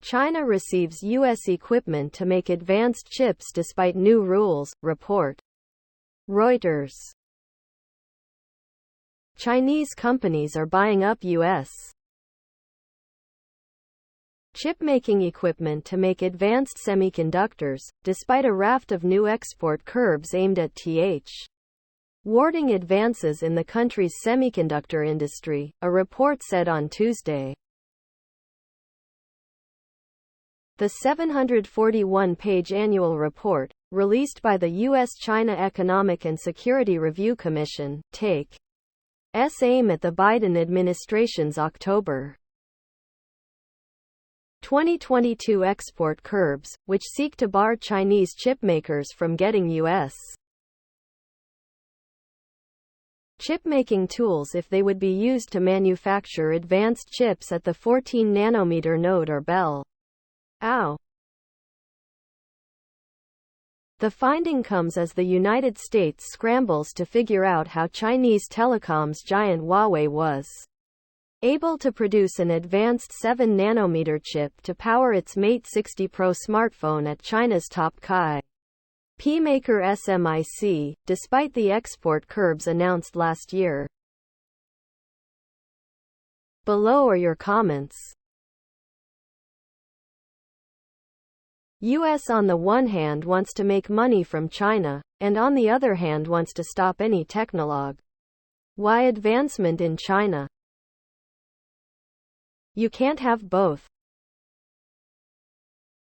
China receives U.S. equipment to make advanced chips despite new rules, report. Reuters. Chinese companies are buying up U.S. chip-making equipment to make advanced semiconductors, despite a raft of new export curbs aimed at thwarting advances in the country's semiconductor industry, a report said on Tuesday. The 741-page annual report, released by the U.S.-China Economic and Security Review Commission, takes aim at the Biden administration's October 2022 export curbs, which seek to bar Chinese chipmakers from getting U.S. chip-making tools if they would be used to manufacture advanced chips at the 14-nanometer node or Bell. The finding comes as the United States scrambles to figure out how Chinese telecoms giant Huawei was able to produce an advanced 7-nanometer chip to power its Mate 60 Pro smartphone at China's top IP maker SMIC, despite the export curbs announced last year. Below are your comments. US on the one hand wants to make money from China, and on the other hand wants to stop any technology advancement in China. You can't have both.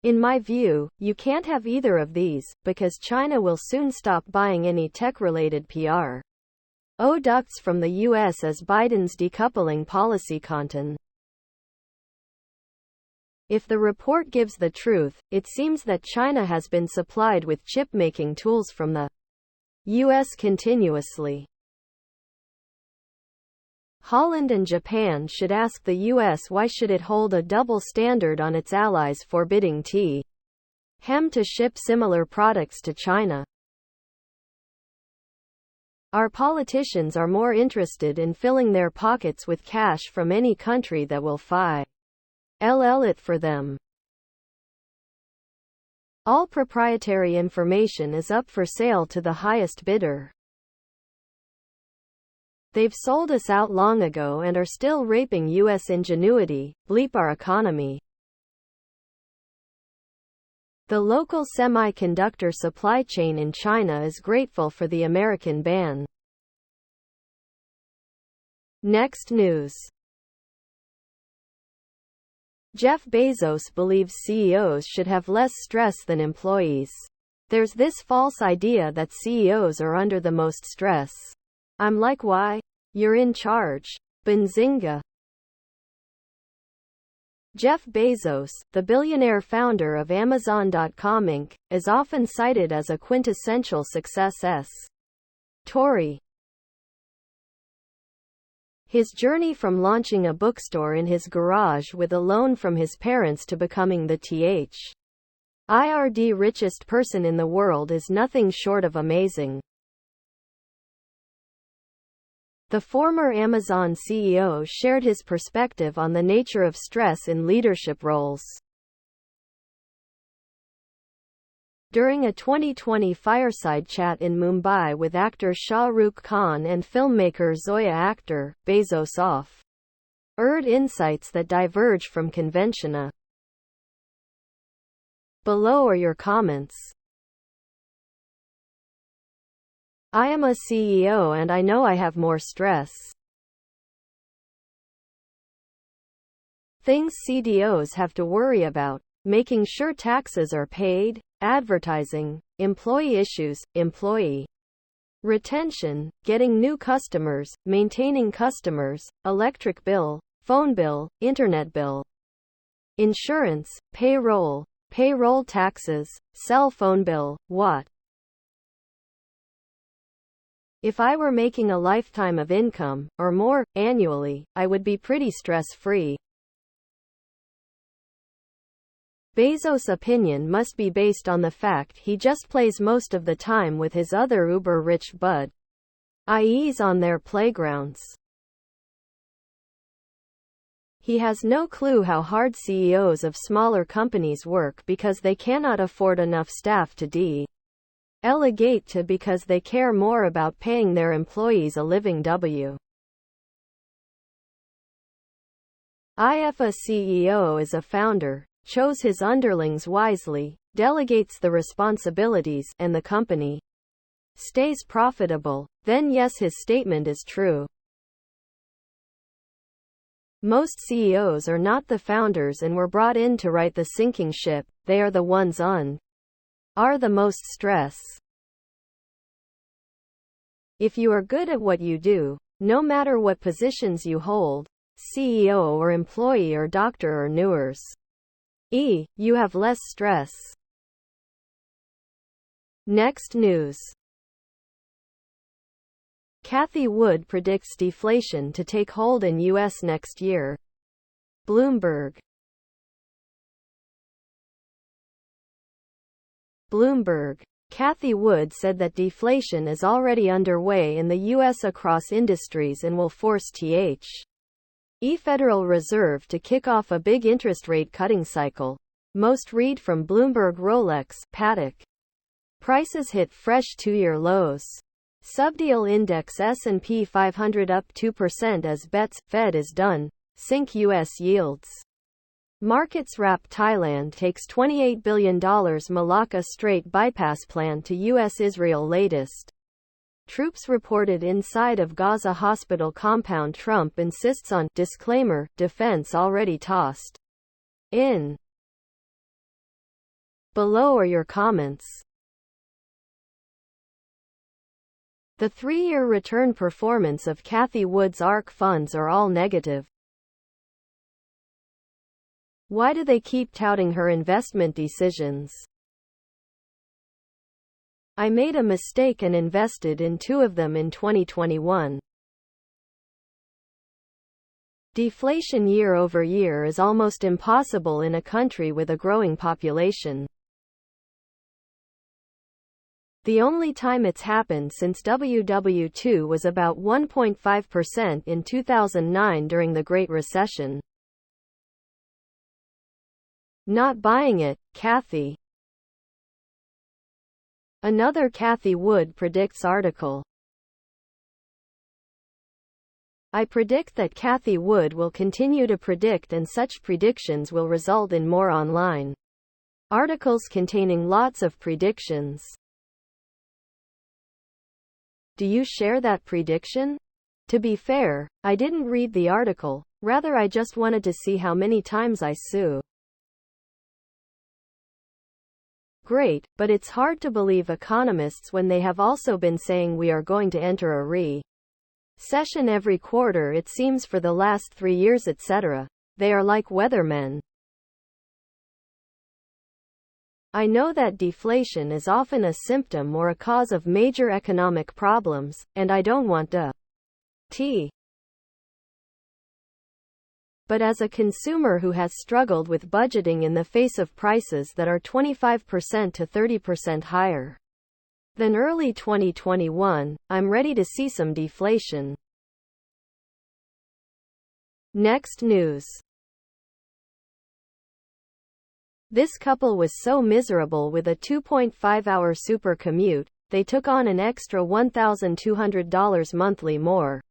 In my view, you can't have either of these, because China will soon stop buying any tech-related products from the US as Biden's decoupling policy continues. If the report gives the truth, it seems that China has been supplied with chip-making tools from the US continuously. Holland and Japan should ask the US why should it hold a double standard on its allies forbidding them to ship similar products to China. Our politicians are more interested in filling their pockets with cash from any country that will file it for them. All proprietary information is up for sale to the highest bidder. They've sold us out long ago and are still raping US ingenuity, bleep our economy. The local semiconductor supply chain in China is grateful for the American ban. Next news. Jeff Bezos believes CEOs should have less stress than employees. There's this false idea that CEOs are under the most stress. I'm like, why? You're in charge. Benzinga. Jeff Bezos, the billionaire founder of Amazon.com Inc., is often cited as a quintessential success story. His journey from launching a bookstore in his garage with a loan from his parents to becoming the richest person in the world is nothing short of amazing. The former Amazon CEO shared his perspective on the nature of stress in leadership roles. During a 2020 fireside chat in Mumbai with actor Shah Rukh Khan and filmmaker Zoya Akhtar, Bezos offered insights that diverge from convention. Below are your comments. I am a CEO and I know I have more stress. Things CDOs have to worry about: making sure taxes are paid, advertising, employee issues, employee retention, getting new customers, maintaining customers, electric bill, phone bill, internet bill, insurance, payroll taxes, cell phone bill, what? If I were making a lifetime of income, or more, annually, I would be pretty stress-free. Bezos' opinion must be based on the fact he just plays most of the time with his other uber-rich buddies on their playgrounds. He has no clue how hard CEOs of smaller companies work because they cannot afford enough staff to delegate to because they care more about paying their employees a living wage. If a CEO is a founder, chose his underlings wisely, delegates the responsibilities, and the company stays profitable, then yes, his statement is true. Most CEOs are not the founders and were brought in to right the sinking ship, they are the ones are the most stress. If you are good at what you do, no matter what positions you hold, CEO or employee or doctor or nurse, you have less stress. Next news. Cathie Wood predicts deflation to take hold in U.S. next year. Bloomberg. Cathie Wood said that deflation is already underway in the U.S. across industries and will force the Federal Reserve to kick off a big interest rate cutting cycle. Most read from Bloomberg. Rolex, Patek prices hit fresh two-year lows. Subdeal index S&P 500 up 2% as bets Fed is done. Sink U.S. yields. Markets wrap. Thailand takes $28 billion Malacca Strait bypass plan to U.S.-Israel. Latest. Troops reported inside of Gaza hospital compound. Trump insists on disclaimer, defense already tossed in. Below are your comments. The 3-year return performance of Cathie Wood's ARK funds are all negative. Why do they keep touting her investment decisions? I made a mistake and invested in 2 of them in 2021. Deflation year over year is almost impossible in a country with a growing population. The only time it's happened since WW2 was about 1.5% in 2009 during the Great Recession. Not buying it, Cathie. Another Cathie Wood predicts article. I predict that Cathie Wood will continue to predict, and such predictions will result in more online articles containing lots of predictions. Do you share that prediction? To be fair, I didn't read the article, rather I just wanted to see how many times I sue. Great, but it's hard to believe economists when they have also been saying we are going to enter a recession every quarter, it seems, for the last 3 years, etc. They are like weathermen. I know that deflation is often a symptom or a cause of major economic problems, and I don't want to. But as a consumer who has struggled with budgeting in the face of prices that are 25% to 30% higher than early 2021, I'm ready to see some deflation. Next news. This couple was so miserable with a 2.5-hour super commute, they took on an extra $1,200 monthly mortgage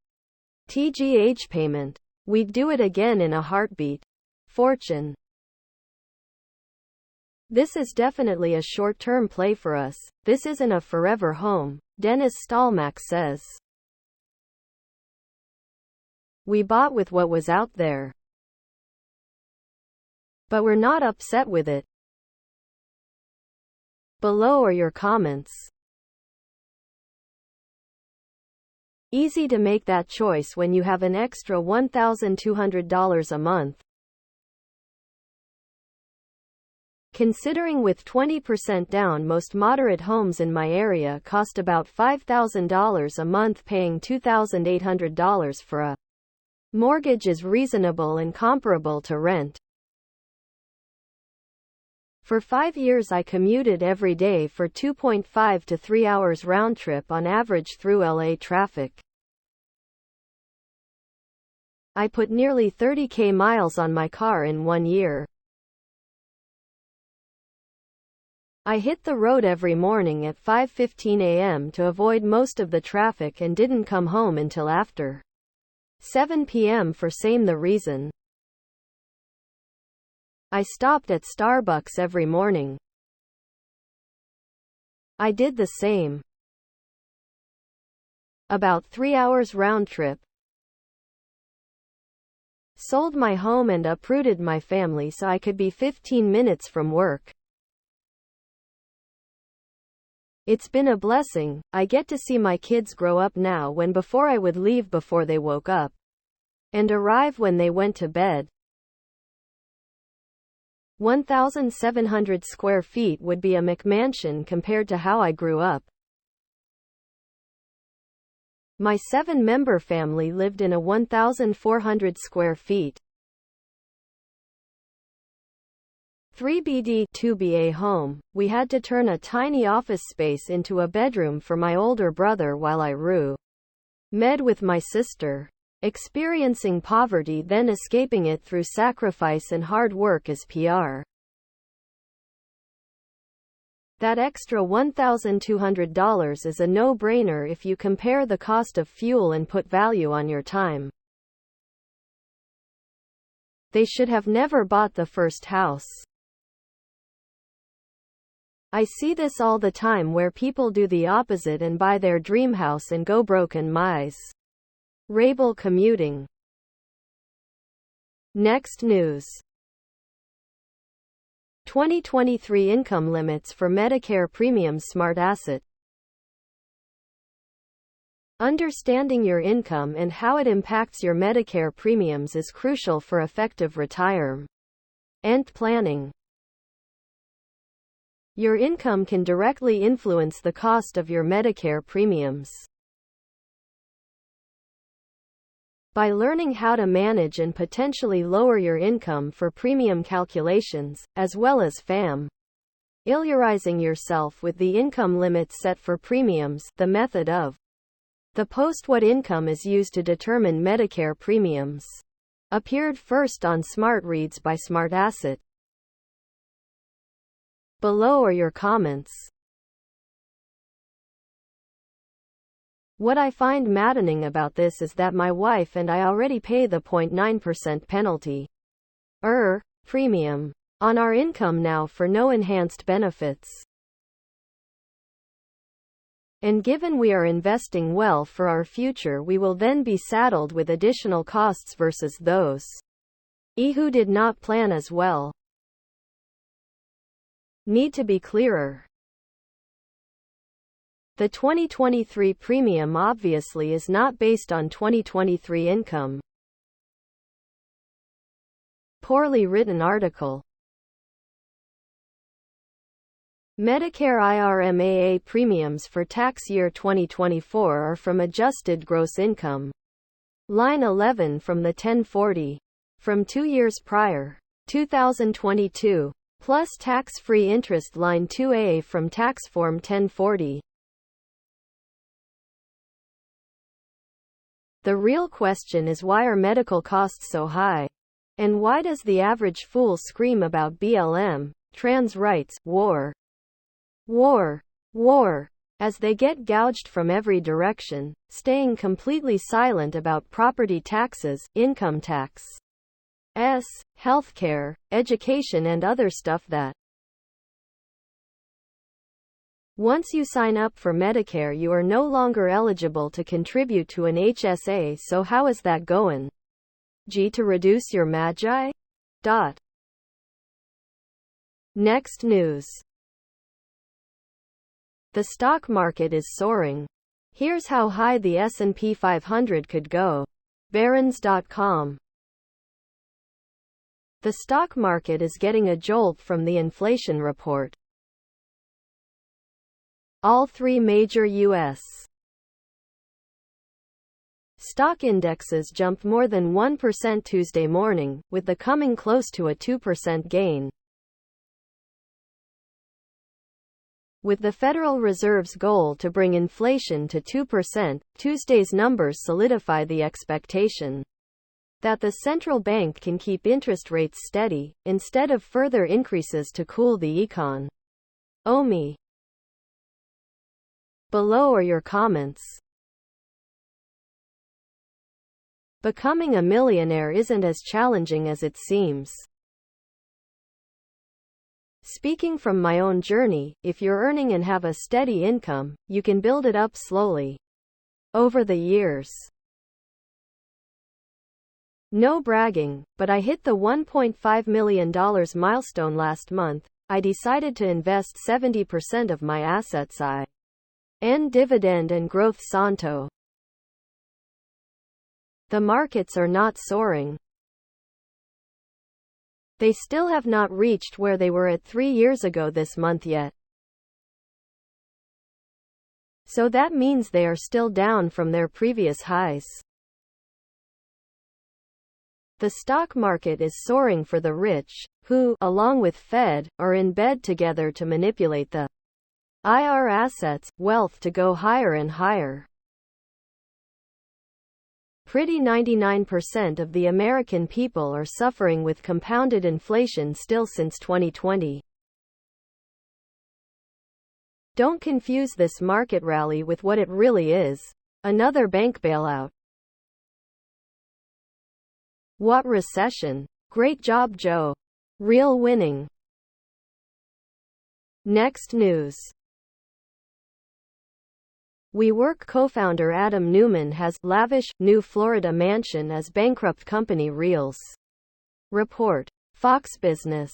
payment. We'd do it again in a heartbeat. Fortune. This is definitely a short-term play for us. This isn't a forever home, Dennis Stalmack says. We bought with what was out there. But we're not upset with it. Below are your comments. Easy to make that choice when you have an extra $1,200 a month. Considering with 20% down, most moderate homes in my area cost about $5,000 a month. Paying $2,800 for a mortgage is reasonable and comparable to rent. For 5 years I commuted every day for 2.5 to 3 hours round trip on average through LA traffic. I put nearly 30k miles on my car in 1 year. I hit the road every morning at 5:15 a.m. to avoid most of the traffic and didn't come home until after 7 p.m. for same the reason. I stopped at Starbucks every morning. I did the same. About 3 hours round trip. Sold my home and uprooted my family so I could be 15 minutes from work. It's been a blessing. I get to see my kids grow up now when before I would leave before they woke up and arrive when they went to bed. 1,700 square feet would be a McMansion compared to how I grew up. My 7-member family lived in a 1,400 square feet 3BD 2BA home. We had to turn a tiny office space into a bedroom for my older brother while I med with my sister. Experiencing poverty then escaping it through sacrifice and hard work as PR. That extra $1,200 is a no-brainer if you compare the cost of fuel and put value on your time. They should have never bought the first house. I see this all the time where people do the opposite and buy their dream house and go broke and miserable commuting. Next news. 2023 income limits for Medicare premiums. Smart asset. Understanding your income and how it impacts your Medicare premiums is crucial for effective retirement planning. Your income can directly influence the cost of your Medicare premiums. By learning how to manage and potentially lower your income for premium calculations, as well as familiarizing yourself with the income limits set for premiums, the method of the post-what income is used to determine Medicare premiums. Appeared first on Smart Reads by Smart Asset. Below are your comments. What I find maddening about this is that my wife and I already pay the 0.9% penalty premium on our income now for no enhanced benefits. And given we are investing well for our future, we will then be saddled with additional costs versus those who did not plan as well. Need to be clearer. The 2023 premium obviously is not based on 2023 income. Poorly written article. Medicare IRMAA premiums for tax year 2024 are from adjusted gross income. Line 11 from the 1040. From 2 years prior. 2022. Plus tax-free interest. Line 2A from tax form 1040. The real question is, why are medical costs so high? And why does the average fool scream about BLM, trans rights, war, as they get gouged from every direction, staying completely silent about property taxes, income tax, healthcare, education and other stuff that once you sign up for Medicare you are no longer eligible to contribute to an HSA, so how is that going? To reduce your magi? Next news. The stock market is soaring. Here's how high the S&P 500 could go. Barron's.com. The stock market is getting a jolt from the inflation report. All 3 major U.S. stock indexes jumped more than 1% Tuesday morning, with the coming close to a 2% gain. With the Federal Reserve's goal to bring inflation to 2%, Tuesday's numbers solidify the expectation that the central bank can keep interest rates steady, instead of further increases to cool the econ. Omi. Below are your comments. Becoming a millionaire isn't as challenging as it seems. Speaking from my own journey, if you're earning and have a steady income, you can build it up slowly over the years. No bragging, but I hit the $1.5 million milestone last month. I decided to invest 70% of my assets in dividend and growth Santo. The markets are not soaring. They still have not reached where they were at 3 years ago this month yet. So that means they are still down from their previous highs. The stock market is soaring for the rich, who, along with Fed, are in bed together to manipulate the IR assets, wealth to go higher and higher. Pretty 99% of the American people are suffering with compounded inflation still since 2020. Don't confuse this market rally with what it really is: another bank bailout. What recession? Great job, Joe. Real winning. Next news. WeWork co-founder Adam Neumann has lavish, new Florida mansion as bankrupt company reels. Report. Fox Business.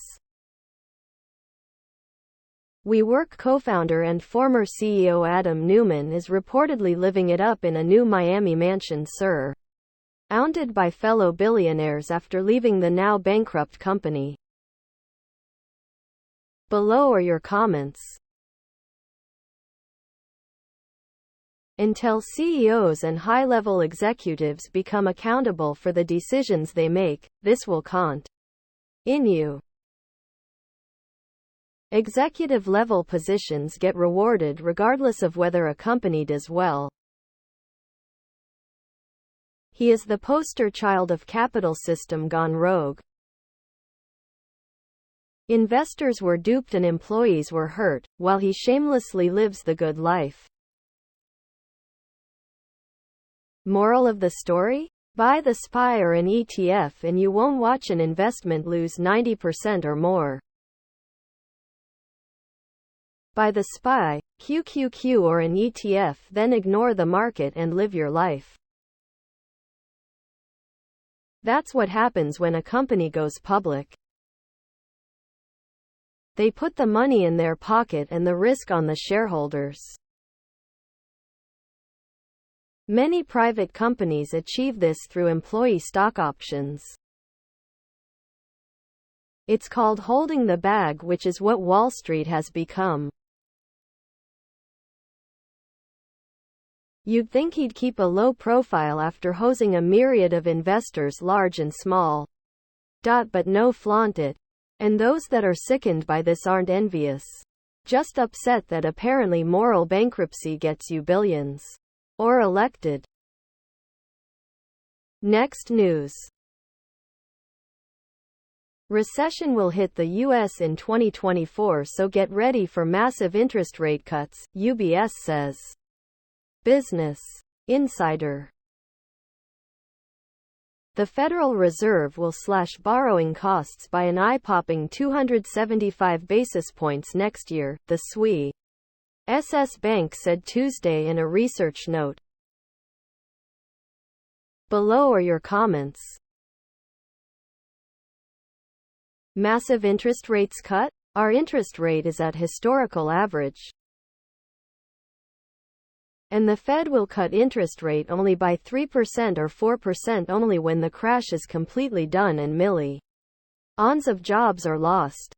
WeWork co-founder and former CEO Adam Neumann is reportedly living it up in a new Miami mansion surrounded by fellow billionaires after leaving the now bankrupt company. Below are your comments. Until CEOs and high-level executives become accountable for the decisions they make, this will continue. Executive-level positions get rewarded regardless of whether a company does well. He is the poster child of capital system gone rogue. Investors were duped and employees were hurt, while he shamelessly lives the good life. Moral of the story? Buy the SPY or an ETF and you won't watch an investment lose 90% or more. Buy the SPY, QQQ or an ETF, then ignore the market and live your life. That's what happens when a company goes public. They put the money in their pocket and the risk on the shareholders. Many private companies achieve this through employee stock options. It's called holding the bag, which is what Wall Street has become. You'd think he'd keep a low profile after hosing a myriad of investors large and small. But no, flaunt it. And those that are sickened by this aren't envious. Just upset that apparently moral bankruptcy gets you billions. Or elected. Next news. Recession will hit the U.S. in 2024, so get ready for massive interest rate cuts, UBS says. Business Insider. The Federal Reserve will slash borrowing costs by an eye-popping 275 basis points next year, the Swiss Bank said Tuesday in a research note. Below are your comments. Massive interest rates cut? Our interest rate is at historical average. And the Fed will cut interest rate only by 3% or 4% only when the crash is completely done and millions of jobs are lost.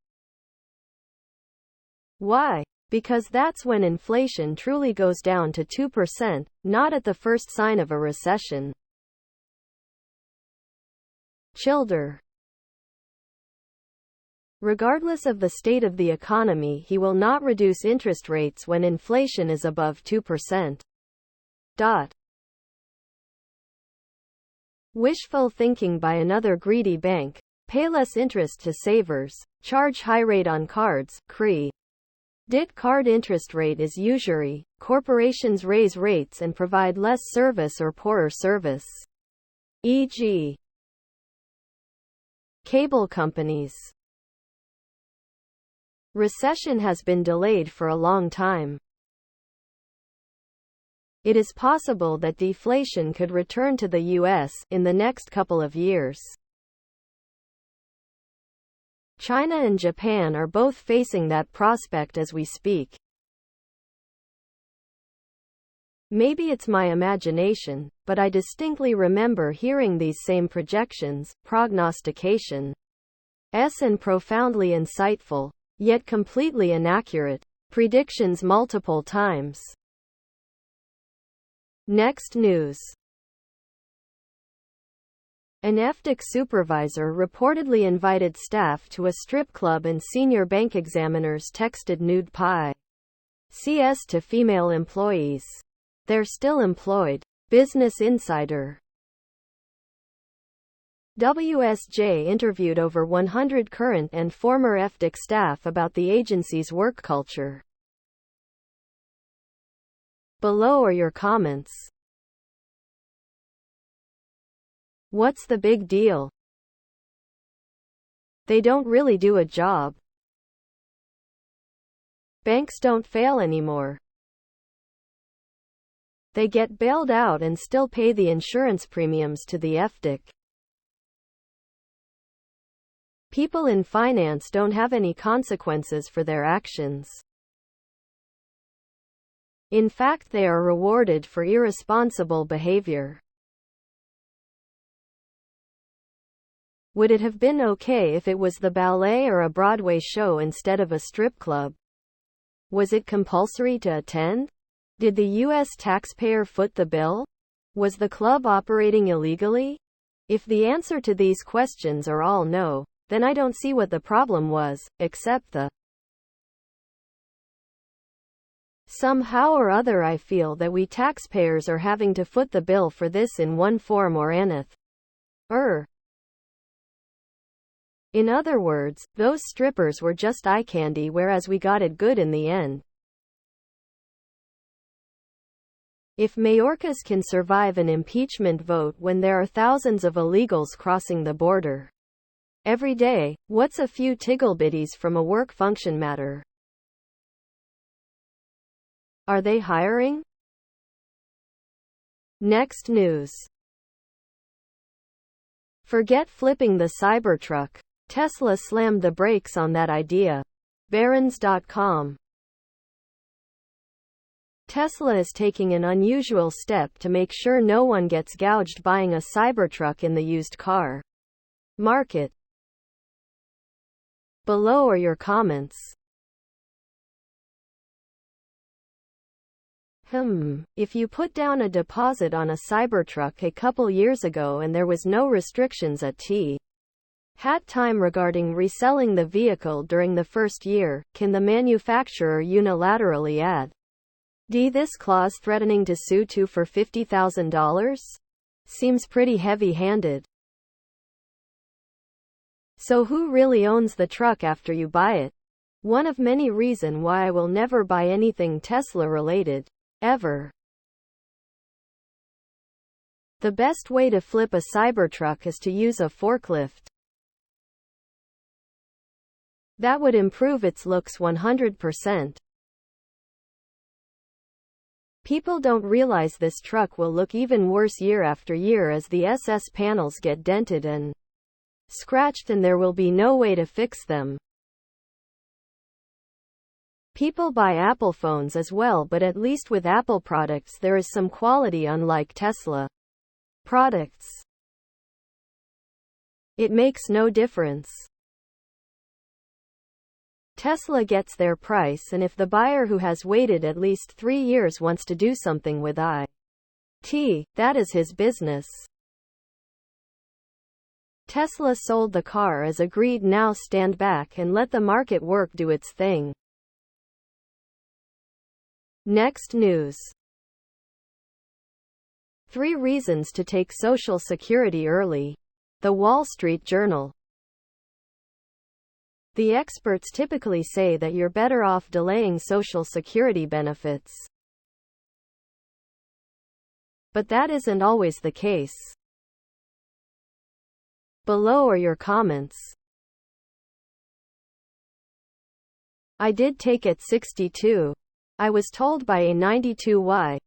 Why? Because that's when inflation truly goes down to 2%, not at the first sign of a recession. Childer. Regardless of the state of the economy, he will not reduce interest rates when inflation is above 2%. Wishful thinking by another greedy bank. Pay less interest to savers. Charge high rate on cards. Credit card interest rate is usury. Corporations raise rates and provide less service or poorer service. E.g., cable companies. Recession has been delayed for a long time. It is possible that deflation could return to the U.S. in the next couple of years. China and Japan are both facing that prospect as we speak. Maybe it's my imagination, but I distinctly remember hearing these same projections, prognostications, and profoundly insightful, yet completely inaccurate, predictions multiple times. Next news. An FTIC supervisor reportedly invited staff to a strip club and senior bank examiners texted nude CS to female employees. They're still employed. Business Insider. WSJ interviewed over 100 current and former FTIC staff about the agency's work culture. Below are your comments. What's the big deal? They don't really do a job. Banks don't fail anymore. They get bailed out and still pay the insurance premiums to the FTIC. People in finance don't have any consequences for their actions. In fact, they are rewarded for irresponsible behavior. Would it have been okay if it was the ballet or a Broadway show instead of a strip club? Was it compulsory to attend? Did the U.S. taxpayer foot the bill? Was the club operating illegally? If the answer to these questions are all no, then I don't see what the problem was, except the somehow or other I feel that we taxpayers are having to foot the bill for this in one form or another. In other words, those strippers were just eye candy, whereas we got it good in the end. If Mayorkas can survive an impeachment vote when there are thousands of illegals crossing the border every day, what's a few tigglebitties from a work function matter? Are they hiring? Next news. Forget flipping the Cybertruck. Tesla slammed the brakes on that idea. Barron's.com. Tesla is taking an unusual step to make sure no one gets gouged buying a Cybertruck in the used car market. Below are your comments. If you put down a deposit on a Cybertruck a couple years ago and there was no restrictions at hat time regarding reselling the vehicle during the first year, can the manufacturer unilaterally add this clause threatening to sue to for $50,000? Seems pretty heavy-handed. So who really owns the truck after you buy it? One of many reasons why I will never buy anything Tesla-related. Ever. The best way to flip a Cybertruck is to use a forklift. That would improve its looks 100%. People don't realize this truck will look even worse year after year as the SS panels get dented and scratched and there will be no way to fix them. People buy Apple phones as well, but at least with Apple products there is some quality unlike Tesla products. It makes no difference. Tesla gets their price, and if the buyer who has waited at least 3 years wants to do something with it, that is his business. Tesla sold the car as agreed. Now stand back and let the market work do its thing. Next news. 3 reasons to take Social Security early. The Wall Street Journal. The experts typically say that you're better off delaying Social Security benefits. But that isn't always the case. Below are your comments. I did take it 62. I was told by a 92Y.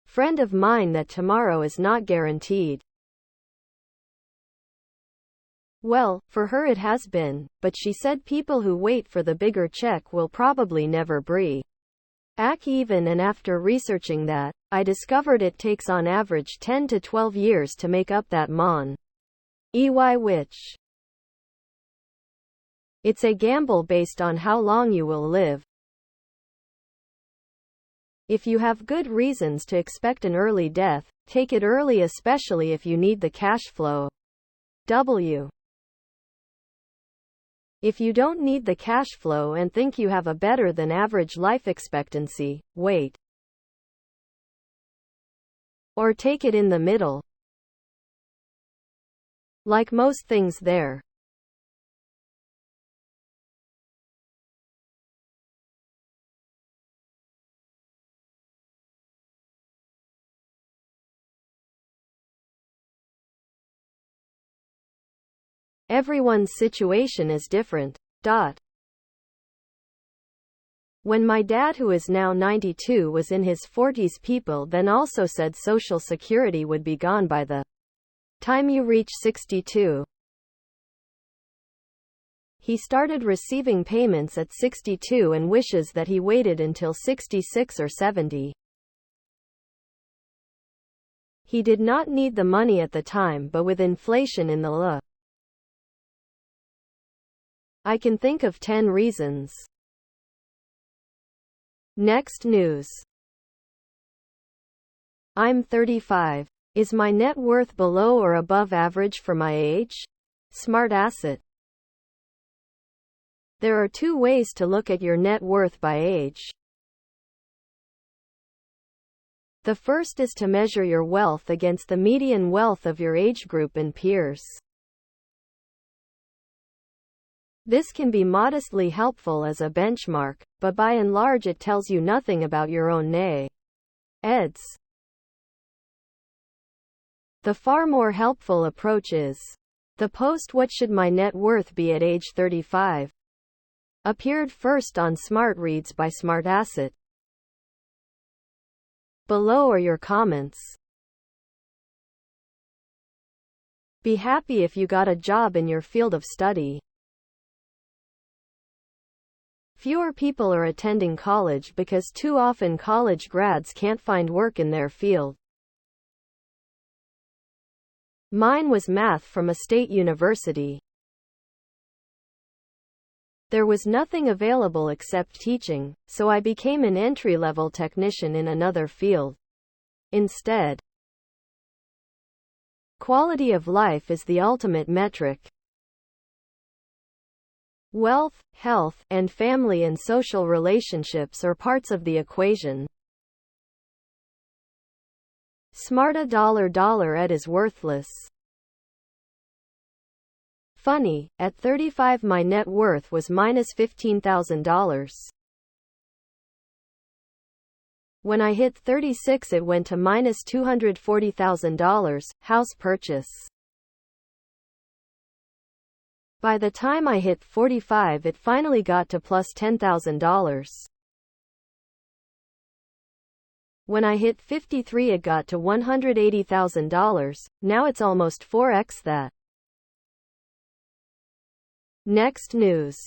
Friend of mine that tomorrow is not guaranteed. Well, for her it has been, but she said people who wait for the bigger check will probably never break even, and after researching that, I discovered it takes on average 10 to 12 years to make up that which it's a gamble based on how long you will live. If you have good reasons to expect an early death, take it early, especially if you need the cash flow. If you don't need the cash flow and think you have a better than average life expectancy, wait. Or take it in the middle. Like most things there. Everyone's situation is different. When my dad, who is now 92, was in his 40s, people then also said Social Security would be gone by the time you reach 62. He started receiving payments at 62 and wishes that he waited until 66 or 70. He did not need the money at the time, but with inflation in the I can think of 10 reasons. Next news. I'm 35. Is my net worth below or above average for my age? Smart Asset. There are 2 ways to look at your net worth by age. The first is to measure your wealth against the median wealth of your age group and peers. This can be modestly helpful as a benchmark, but by and large it tells you nothing about your own needs. The far more helpful approach is the post "What should my net worth be at age 35?" appeared first on Smart Reads by Smart Asset. Below are your comments. Be happy if you got a job in your field of study. Fewer people are attending college because too often college grads can't find work in their field. Mine was math from a state university. There was nothing available except teaching, so I became an entry-level technician in another field. Instead, quality of life is the ultimate metric. Wealth, health, and family and social relationships are parts of the equation. Smarta $. Ed is worthless. Funny, at 35 my net worth was minus $15,000. When I hit 36 it went to minus $240,000, house purchase. By the time I hit 45 it finally got to plus $10,000. When I hit 53 it got to $180,000, now it's almost 4x that. Next news.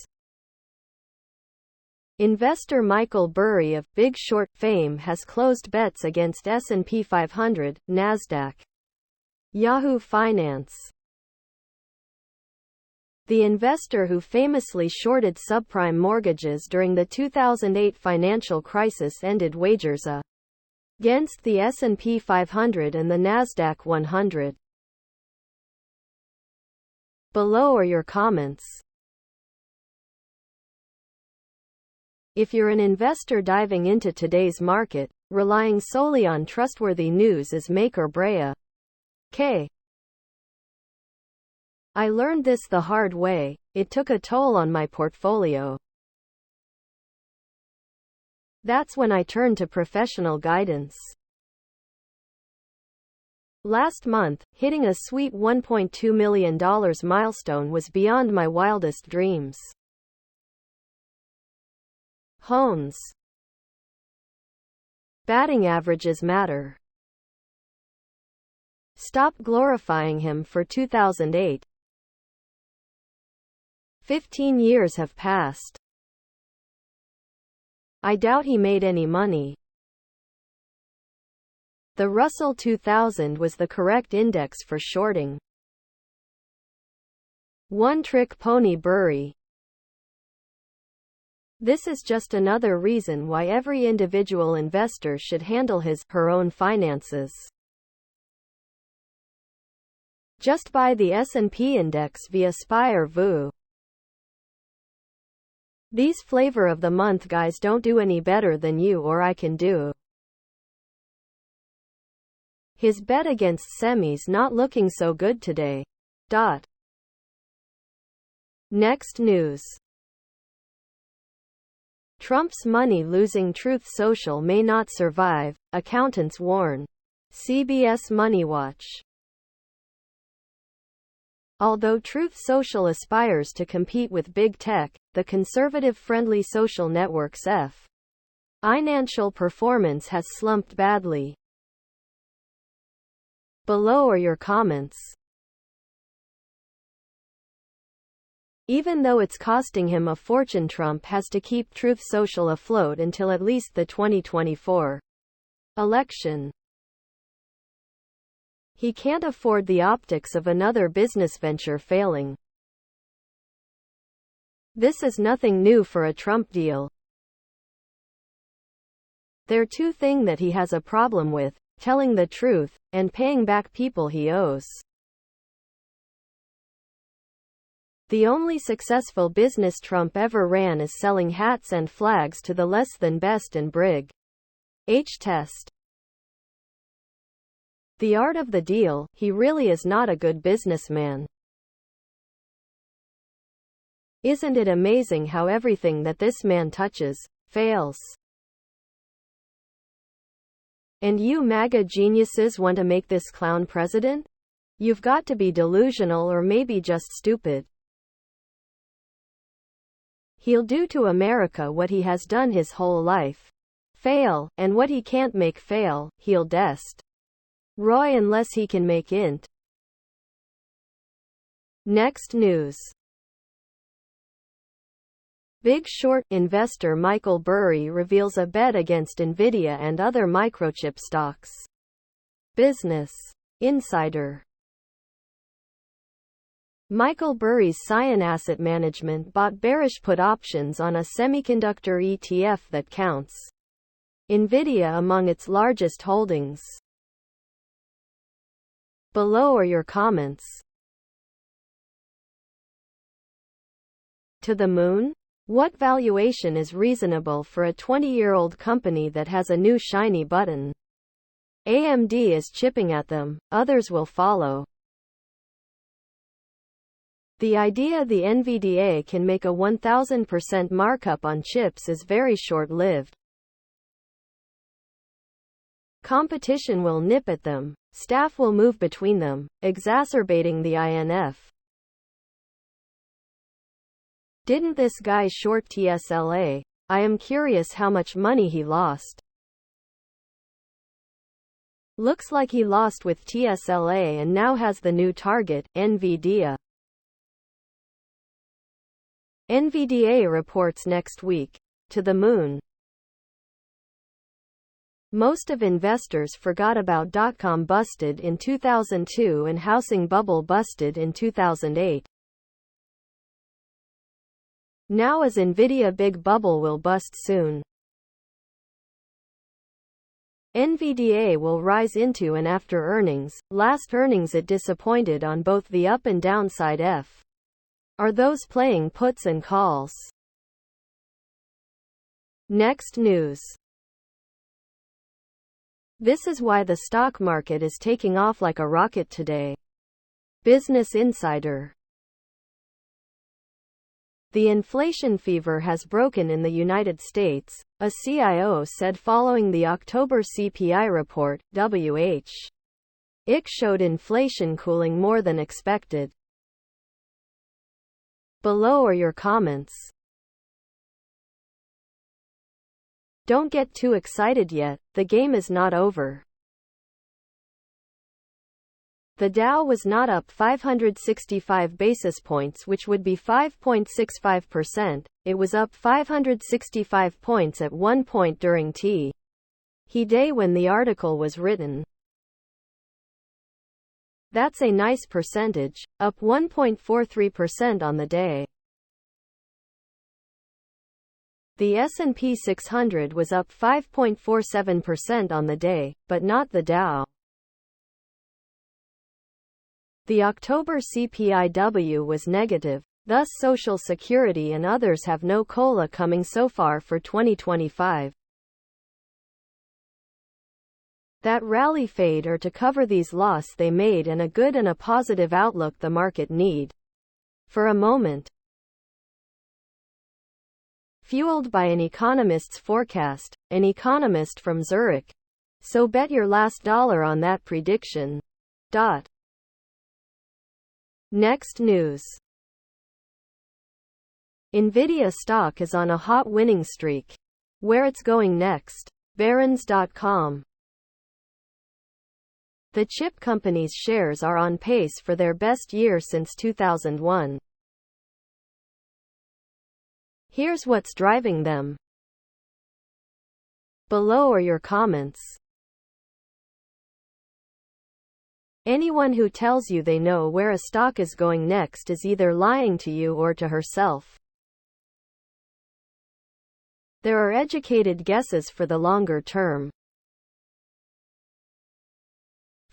Investor Michael Burry of Big Short fame has closed bets against S&P 500, NASDAQ. Yahoo Finance. The investor who famously shorted subprime mortgages during the 2008 financial crisis ended wagers against the S&P 500 and the NASDAQ 100. Below are your comments. If you're an investor diving into today's market, relying solely on trustworthy news is make or break. I learned this the hard way. It took a toll on my portfolio. That's when I turned to professional guidance. Last month, hitting a sweet $1.2 million milestone was beyond my wildest dreams. Hones. Batting averages matter. Stop glorifying him for 2008. 15 years have passed. I doubt he made any money. The Russell 2000 was the correct index for shorting. One-trick pony Burry. This is just another reason why every individual investor should handle her own finances. Just buy the S&P index via SPY or VU. These flavor of the month guys don't do any better than you or I can do. His bet against semis not looking so good today. Next news. Trump's money-losing Truth Social may not survive, accountants warn. CBS Money Watch. Although Truth Social aspires to compete with big tech, the conservative-friendly social network's financial performance has slumped badly. Below are your comments. Even though it's costing him a fortune, Trump has to keep Truth Social afloat until at least the 2024 election. He can't afford the optics of another business venture failing. This is nothing new for a Trump deal. There are two things that he has a problem with: telling the truth, and paying back people he owes. The only successful business Trump ever ran is selling hats and flags to the less than best and Brig H test. The art of the deal, he really is not a good businessman. Isn't it amazing how everything that this man touches fails? And you MAGA geniuses want to make this clown president? You've got to be delusional or maybe just stupid. He'll do to America what he has done his whole life. Fail, and what he can't make fail, he'll destroy unless he can make int. Next news. Big Short investor Michael Burry reveals a bet against Nvidia and other microchip stocks. Business Insider. Michael Burry's Cyan Asset Management bought bearish put options on a semiconductor ETF that counts Nvidia among its largest holdings. Below are your comments. To the moon? What valuation is reasonable for a 20-year-old company that has a new shiny button? AMD is chipping at them, others will follow. The idea the NVDA can make a 1000% markup on chips is very short-lived. Competition will nip at them, staff will move between them, exacerbating the INF. Didn't this guy short TSLA? I am curious how much money he lost. Looks like he lost with TSLA and now has the new target, NVIDIA. NVDA reports next week. To the moon. Most of investors forgot about dot-com busted in 2002 and housing bubble busted in 2008. Now is Nvidia big bubble will bust soon. NVDA will rise into and after earnings. Last earnings it disappointed on both the up and downside. Are those playing puts and calls? Next news. This is why the stock market is taking off like a rocket today. Business Insider. The inflation fever has broken in the United States, a CIO said following the October CPI report. It showed inflation cooling more than expected. Below are your comments. Don't get too excited yet, the game is not over. The Dow was not up 565 basis points, which would be 5.65%, it was up 565 points at one point during T-he day when the article was written. That's a nice percentage, up 1.43% on the day. The S&P 600 was up 5.47% on the day, but not the Dow. The October CPIW was negative, thus Social Security and others have no COLA coming so far for 2025. That rally fade or to cover these loss they made and a good and a positive outlook the market need. For a moment. Fueled by an economist's forecast, an economist from Zurich. So bet your last dollar on that prediction. Next news. Nvidia stock is on a hot winning streak. Where it's going next. Barron's.com. The chip company's shares are on pace for their best year since 2001. Here's what's driving them. Below are your comments. Anyone who tells you they know where a stock is going next is either lying to you or to herself. There are educated guesses for the longer term.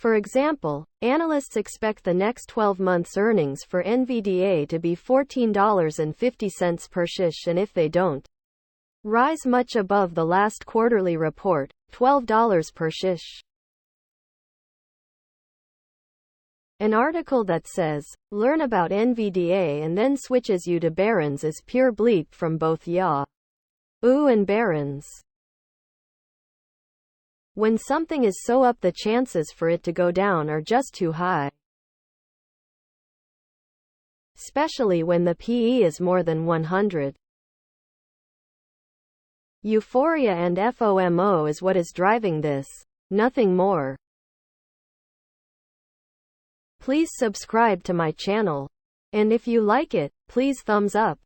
For example, analysts expect the next 12 months' earnings for NVDA to be $14.50 per shish, and if they don't rise much above the last quarterly report, $12 per shish. An article that says, learn about NVDA and then switches you to Barron's is pure bleep from both Yahoo and Barron's. When something is so up, the chances for it to go down are just too high. Especially when the PE is more than 100. Euphoria and FOMO is what is driving this, nothing more. Please subscribe to my channel. And if you like it, please thumbs up.